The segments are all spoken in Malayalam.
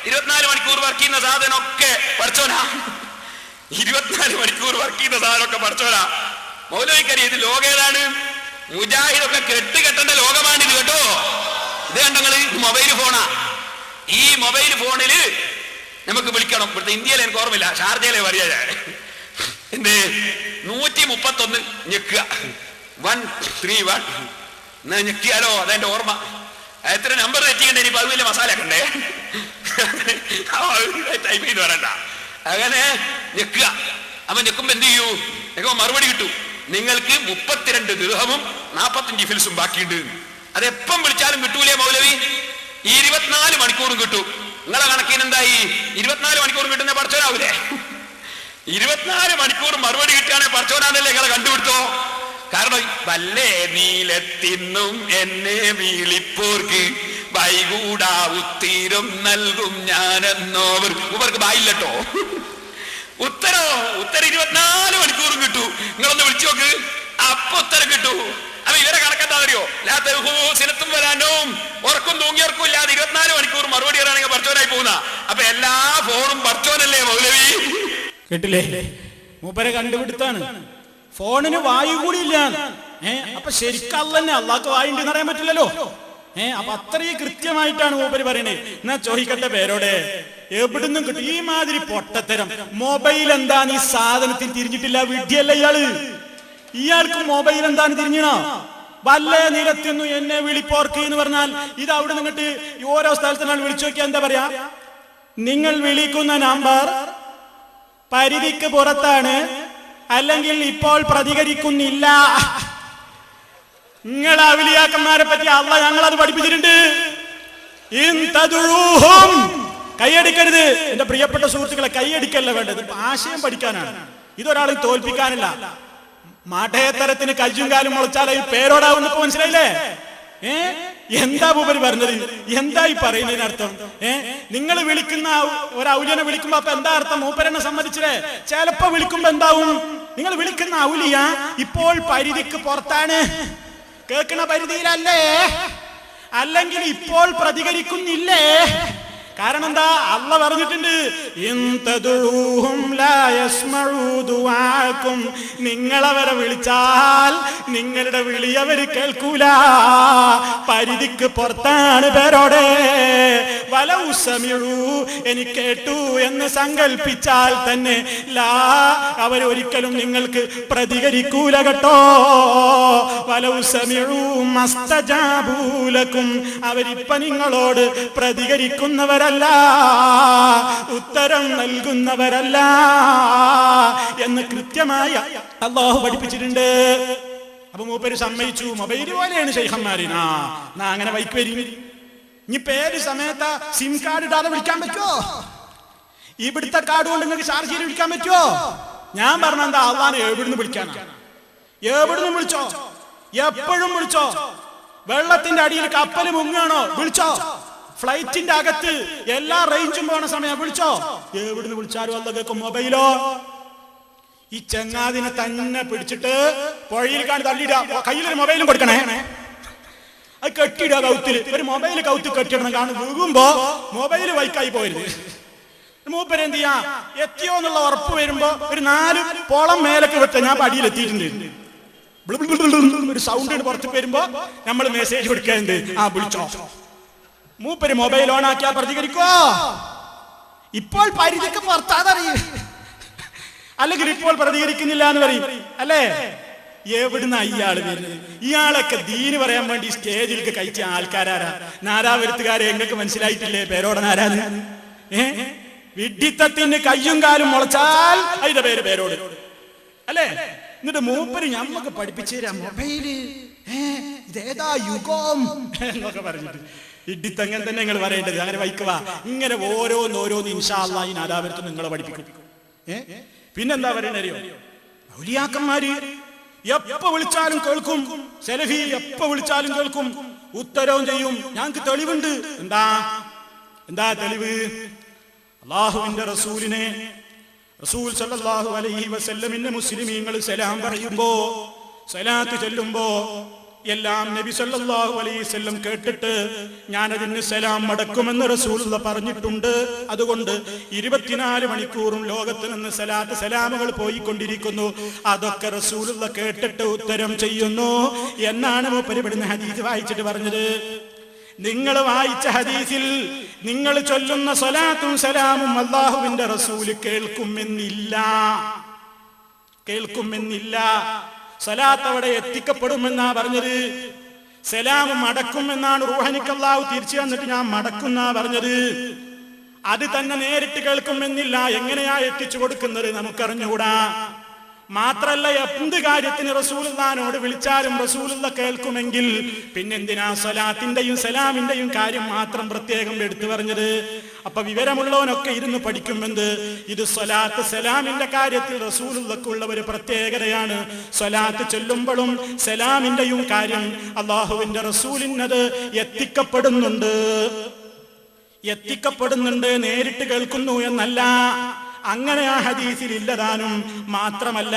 24 മണിക്കൂർ വർക്ക് ചെയ്യുന്ന സാധനമൊക്കെ പഠിച്ചോനാ. 24 മണിക്കൂർ വർക്ക് ചെയ്യുന്ന സാധനമൊക്കെ പഠിച്ചോനാ. മൗലവിക്കറിയാം ഇത് ലോകം ഏതാണ്? മുജാഹിദൊക്കെ കെട്ടേണ്ട ലോകമാണിത് കേട്ടോ. ഇത് കണ്ടങ്ങള് മൊബൈൽ ഫോണാ. ഈ മൊബൈൽ ഫോണില് നമുക്ക് വിളിക്കണം. ഇവിടുത്തെ ഇന്ത്യയിൽ എനിക്ക് ഓർമ്മയില്ല, ഷാർജയിലെ പറയാ എന്ത് 131 ഞെക്കുക 131 എന്നാ ഞെക്കിയാലോ അതെന്റെ ഓർമ്മ. എത്ര നമ്പർ തെറ്റിക്കണ്ടേ? ഇനിയിപ്പോ അത് വലിയ മസാല ഒക്കെ ഉണ്ടേ, ടൈപ്പ് ചെയ്ത് വരണ്ട. അങ്ങനെ ഞെക്കുക. അപ്പൊ ഞെക്കുമ്പോ എന്ത് ചെയ്യൂ? ഞെക്കുമ്പോ മറുപടി കിട്ടൂ, നിങ്ങൾക്ക് 32 ദിർഹമും 45 ഫിൽസും ബാക്കിയുണ്ട്. അതെപ്പം വിളിച്ചാലും കിട്ടൂലേ മൗലവി? 24 മണിക്കൂറും കിട്ടും. നിങ്ങളെ കണക്കിന് എന്തായി? 24 മണിക്കൂറും കിട്ടുന്ന പഠിച്ചോനാവൂലേ? 24 മണിക്കൂർ മറുപടി കിട്ടുകയാണെങ്കിൽ പഠിച്ചോനാന്നല്ലേ നിങ്ങളെ കണ്ടുപിടുത്തോ. കാരണം വല്ലേ നീലെത്തിന്നും എന്നെ വിളിപ്പോർക്ക് വൈകൂടാ ഉത്തരം നൽകും ഞാനെന്നോവർ. ഇവർക്ക് ബായില്ലട്ടോ. ഉത്തരം 24 മണിക്കൂറും കിട്ടൂ. നിങ്ങളൊന്ന് വിളിച്ചു നോക്ക്, അപ്പൊ ഉത്തരം കിട്ടൂ. അപ്പൊ ഇവരെ കണക്കെന്താ അറിയോ? സിനത്തും വരാനും ഉറക്കും തൂങ്ങിയർക്കും ഇല്ലാതെ 24 മണിക്കൂർ മറുപടി വരാണെങ്കിൽ പഠിച്ചോനായി പോകുന്ന. അപ്പൊ എല്ലാ ഫോണും പഠിച്ചോനല്ലേ മൗലവി? കേട്ടില്ലേ? മൂപ്പരെ കണ്ടുപിടുത്താണ്. ഫോണിന് വായു കൂടി ഇല്ല. അപ്പൊ ശരിക്കും അല്ലന്നെ അള്ളാഹ്ക്ക് വായുണ്ടെന്ന് അറിയാൻ പറ്റില്ലല്ലോ. അപ്പൊ അത്രയും കൃത്യമായിട്ടാണ് മൂപ്പര് പറയണേ. എന്നാ ചോദിക്കട്ടെ പേരോടെ, എവിടുന്നും കിട്ടും ഈ മാതിരി പൊട്ടത്തരം? മൊബൈൽ എന്താന്ന് ഈ സാധനത്തിന് തിരിഞ്ഞിട്ടില്ല, വിഡ്ഢിയല്ല ഇയാള്. ഇയാൾക്ക് മൊബൈൽ എന്താന്ന് തിരിഞ്ഞണോ? വല്ലേ നിരത്തുന്നു എന്നെ വിളിപ്പോർക്ക് എന്ന് പറഞ്ഞാൽ ഇത് അവിടെ നിന്നിട്ട് ഓരോ സ്ഥലത്തിനാണ് വിളിച്ചു നോക്കിയാൽ എന്താ പറയാ? നിങ്ങൾ വിളിക്കുന്ന നമ്പർ പരിധിക്ക് പുറത്താണ്, അല്ലെങ്കിൽ ഇപ്പോൾ പ്രതികരിക്കുന്നില്ല. നിങ്ങൾ ഔലിയാക്കന്മാരെ പറ്റി അള്ളാഹ് ഞങ്ങളത് പഠിപ്പിച്ചിട്ടുണ്ട്. കൈയടിക്കരുത് എന്റെ പ്രിയപ്പെട്ട സുഹൃത്തുക്കളെ, കൈയടിക്കല്ല വേണ്ടത്, ആശയം പഠിക്കാനാണ്. ഇതൊരാളെ തോൽപ്പിക്കാനല്ല. മാഠേത്തരത്തിന് കയ്യും കാലും മുളച്ചാൽ ഈ പേരോടാവുന്ന മനസ്സിലായില്ലേ? എന്താ മൂപ്പര് പറഞ്ഞത്? എന്താ ഈ പറയുന്നതിനർത്ഥം? നിങ്ങൾ വിളിക്കുന്ന ഒരു ഔലിയനെ വിളിക്കുമ്പോ അപ്പൊ എന്താ അർത്ഥം? മൂപ്പരെന്നെ സമ്മതിച്ചില്ലേ? ചിലപ്പോ വിളിക്കുമ്പോ എന്താവും? നിങ്ങൾ വിളിക്കുന്ന ഔലിയ ഇപ്പോൾ പരിധിക്ക് പുറത്താണ്, കേൾക്കുന്ന പരിധിയിലല്ലേ, അല്ലെങ്കിൽ ഇപ്പോൾ പ്രതികരിക്കുന്നില്ലേ? കാരണം എന്താ? അള്ളാഹ് പറഞ്ഞിട്ടുണ്ട്, നിങ്ങളവരെ വിളിച്ചാൽ നിങ്ങളുടെ വിളി അവര് കേൾക്കൂല, പരിധിക്ക് പുറത്താണ് പേരോടെ. വലൗസമിഴു എനിക്ക് കേട്ടു എന്ന് സങ്കൽപ്പിച്ചാൽ തന്നെ അവരൊരിക്കലും നിങ്ങൾക്ക് പ്രതികരിക്കൂല കേട്ടോ. വലൗസമിഴു മസ്തജാബൂലക്കും അവരിപ്പ നിങ്ങളോട് പ്രതികരിക്കുന്നവരല്ല, ഉത്തരം നൽകുന്നവരല്ല എന്ന് കൃത്യമായി അല്ലാഹു പഠിപ്പിച്ചിട്ടുണ്ട്. അപ്പൊ മൂപ്പര് സമ്മതിച്ചു, മൊബൈൽ പോലെയാണ് ശൈഖന്മാരിനാ അങ്ങനെ വൈക്ക് വരി. ഇനി പേര് സമയത്ത് സിം കാർഡ് ഇടാതെ വിളിക്കാൻ പറ്റുമോ? ഇവിടുത്തെ കാർഡ് കൊണ്ട് നിങ്ങൾക്ക് ചാർജ് ചെയ്ത് വിളിക്കാൻ പറ്റുമോ? ഞാൻ പറഞ്ഞ എന്താ? അള്ളാനെ എവിടുന്ന് വിളിക്കാനാ? എവിടുന്ന് വിളിച്ചോ, എപ്പോഴും വിളിച്ചോ. വെള്ളത്തിന്റെ അടിയിൽ കപ്പൽ മുങ്ങാണോ? വിളിച്ചോ. ഫ്ലൈറ്റിന്റെ അകത്ത് എല്ലാ റേഞ്ചും പോണ സമയം വിളിച്ചോ. എവിടുന്ന് വിളിച്ചാലും അല്ല കേൾക്കും. മൊബൈലോ? ഈ ചങ്ങാതിനെ തന്നെ പിടിച്ചിട്ട് പുഴയിൽ കാണി തള്ളിയിടാ, കയ്യിലൊരു മൊബൈലും കൊടുക്കണേ, അത് കെട്ടിയിടുക കൗത്തില്. ഒരു മൊബൈൽ കൗത്ത് കെട്ടിയിടണം. കാണും വീകുമ്പോ മൊബൈല് വൈക്കായി പോയത്. മൂപ്പര് എന്ത് ചെയ്യാ? എത്തിയോ എന്നുള്ള ഉറപ്പ് വരുമ്പോ ഒരു 4 പോളം മേലൊക്കെ വിട്ട ഞാൻ പടിയിൽ എത്തിയിട്ടുണ്ട്. ഒരു സൗണ്ട് പുറത്ത് വരുമ്പോ നമ്മൾ മെസ്സേജ് കൊടുക്കാറുണ്ട്, ആ വിളിച്ചോ. മൂപ്പര് മൊബൈൽ ഓൺ ആക്കിയാ പ്രതികരിക്കോ? ഇപ്പോൾ പരിധിക്ക് പുറത്താതറിയും, അല്ലെങ്കിൽ ഇപ്പോൾ പ്രതികരിക്കുന്നില്ല എന്ന് പറയും അല്ലേ? എവിടുന്ന ഇയാള് വരുന്നത്? ഇയാളൊക്കെ ദീന് പറയാൻ വേണ്ടി സ്റ്റേജിലേക്ക് കഴിച്ച ആൾക്കാരാരാ? നാരാവരുത്തുകാരെ എങ്ങൾക്ക് മനസ്സിലായിട്ടില്ലേ പേരോടനാരാന്ന്? വിഡ്ഢിത്തത്തിന് കയ്യും കാലും മുളച്ചാൽ അതിന്റെ പേര് പേരോട് അല്ലേ? എന്നിട്ട് മൂപ്പര് ഞമ്മക്ക് പഠിപ്പിച്ചു തരാം മൊബൈല് ഇതേതാ യുഗം എന്നൊക്കെ പറഞ്ഞിട്ട്. ഇഡിത്തങ്ങനെ തന്നെ നിങ്ങൾ പറയേണ്ടത്. അങ്ങനെ വൈക്കുവാ ഇങ്ങനെ ഓരോന്നോരോന്ന് ഇൻഷാ അല്ലാഹ് ഈ നാദാവരത്ത് നിങ്ങളെ പഠിപ്പിക്കും. പിന്നെന്താ പറയണറിയോ? ഔലിയാക്കന്മാര് എപ്പോ വിളിച്ചാലും കേൾക്കും, സെലഫി എപ്പോ വിളിച്ചാലും കേൾക്കും, ഉത്തരവും ചെയ്യും. ഞങ്ങൾക്ക് തെളിവുണ്ട്. എന്താ തെളിവ്? അല്ലാഹുവിന്റെ റസൂലിനെ, റസൂൽ സല്ലല്ലാഹു അലൈഹി വസല്ലമിന്റെ മുസ്ലിമീങ്ങൾ സലാം പറയുമ്പോ, സലാത്ത് ചൊല്ലുമ്പോ എല്ലാം നബി സല്ലല്ലാഹു അലൈഹി വസല്ലം കേട്ടിട്ട് ഞാനതിന് സലാം മടക്കുമെന്ന് റസൂലുള്ള പറഞ്ഞിട്ടുണ്ട്. അതുകൊണ്ട് 24 മണിക്കൂറും ലോകത്ത് നിന്ന് സലാമുകൾ പോയിക്കൊണ്ടിരിക്കുന്നു. അതൊക്കെ റസൂലുള്ള കേട്ടിട്ട് ഉത്തരം ചെയ്യുന്നു എന്നാണ് മൂപ്പരിപ്പെടുന്ന ഹദീസ് വായിച്ചിട്ട് പറഞ്ഞത്. നിങ്ങൾ വായിച്ച ഹദീസിൽ നിങ്ങൾ ചൊല്ലുന്ന സ്വലാത്തും സലാമും അല്ലാഹുവിന്റെ റസൂല് കേൾക്കുമെന്നില്ല. സലാത്ത് അവിടെ എത്തിക്കപ്പെടുമെന്നാ പറഞ്ഞത്. സലാമും മടക്കുമെന്നാണ് റൂഹനിക്ക് അല്ലാഹു തിരിച്ചു തന്നിട്ട് ഞാൻ മടക്കുന്നാ പറഞ്ഞത്. അത് തന്നെ നേരിട്ട് കേൾക്കുമെന്നില്ല. എങ്ങനെയാ എത്തിച്ചു കൊടുക്കുന്നത് നമുക്കറിഞ്ഞുകൂടാ. മാത്രല്ല, എന്ത് കാര്യത്തിന് റസൂലുള്ളാഹിനോട് വിളിച്ചാലും റസൂലുള്ള കേൾക്കുമെങ്കിൽ പിന്നെന്തിനാ സ്വലാത്തിന്റെയും സലാമിന്റെയും കാര്യം മാത്രം പ്രത്യേകം എടുത്തു പറഞ്ഞത്? അപ്പൊ വിവരമുള്ളവനൊക്കെ ഇരുന്ന് പഠിക്കുമെന്ത്, ഇത് സ്വലാത്ത് സലാമിന്റെ കാര്യത്തിൽ റസൂലുള്ളാഹിക്കുള്ള ഒരു പ്രത്യേകതയാണ്. സ്വലാത്ത് ചൊല്ലുമ്പോഴും സലാമിന്റെയും കാര്യം അല്ലാഹുവിന്റെ റസൂലിനത് എത്തിക്കപ്പെടുന്നുണ്ട്, നേരിട്ട് കേൾക്കുന്നു എന്നല്ല. അങ്ങനെ ആ ഹദീസിൽ ഇല്ലതാനും. മാത്രമല്ല,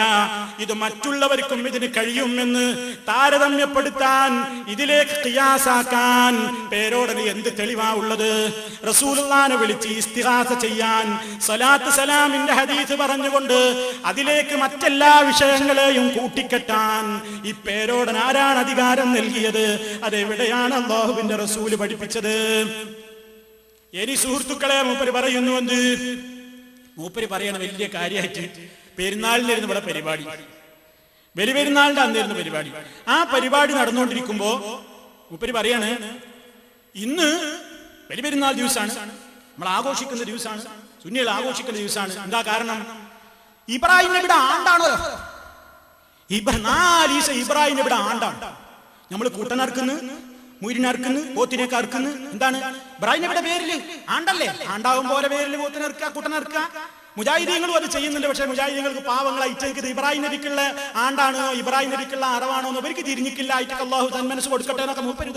ഇത് മറ്റുള്ളവർക്കും ഇതിന് കഴിയുമെന്ന് താരതമ്യപ്പെടുത്താൻ, ഇതിലേക്ക് ഖിയാസാക്കാൻ പേരോടന് എന്ത് തെളിവാ ഉള്ളത്? റസൂലുള്ളാഹിനെ വിളിച്ച് ഇസ്തിഗാസ ചെയ്യാൻ സ്വലാത്ത് സലാമിന്റെ ഹദീസ് പറഞ്ഞുകൊണ്ട് അതിലേക്ക് മറ്റെല്ലാ വിഷയങ്ങളെയും കൂട്ടിക്കെട്ടാൻ ഈ പേരോടൻ ആരാണ് അധികാരം നൽകിയത്? അതെവിടെയാണ് അല്ലാഹുവിന്റെ റസൂല് പഠിപ്പിച്ചത്? ഇനി സുഹൃത്തുക്കളെ, മൂപ്പര് പറയുന്നു എന്ത്? മൂപ്പര് പറയണ വലിയ കാര്യമായിട്ട് പെരുന്നാളിനായിരുന്നു ഇവിടെ പരിപാടി, ബലിപെരുന്നാളിന്റെ അന്നായിരുന്നു പരിപാടി. ആ പരിപാടി നടന്നുകൊണ്ടിരിക്കുമ്പോ മൂപ്പര് പറയാണ്, ഇന്ന് ബലിപെരുന്നാൾ ദിവസമാണ്, നമ്മൾ ആഘോഷിക്കുന്ന ദിവസമാണ്, സുന്നികൾ ആഘോഷിക്കുന്ന ദിവസമാണ്. എന്താ കാരണം? ഇബ്രാഹിം നബിയുടെ ആണ്ടാണല്ലോ. 4 ദിവസം ഇബ്രാഹിം നബിയുടെ ആണ്ടാണ്. നമ്മൾ കൂട്ടനർക്കുന്നു, മുരിനർക്കുന്നു, പോത്തിനൊക്കെ അറുക്കുന്നു. എന്താണ്? ഇബ്രാഹിം നബിയുടെ പേരില് ആണ്ടല്ലേ. ആണ്ടാവും പോലെ പേരിൽ പോത്തിനർക്കുക, കൂട്ടനർക്കുക. മുജാഹിദീങ്ങളും അത് ചെയ്യുന്നുണ്ട്. പക്ഷെ മുജാഹിദീങ്ങൾക്ക് പാവങ്ങളെ ഇറ്റേക്ക് ഇബ്രാഹിം നബിക്കുള്ള ആണ്ടാണോ ഇബ്രാഹിം നബിക്കുള്ള അറവാണോ എന്ന് അവർക്ക് തിരിഞ്ഞിക്കില്ല. അള്ളാഹു തന്മനസ് കൊടുക്കട്ടെ എന്നൊക്കെ മൂപ്പര്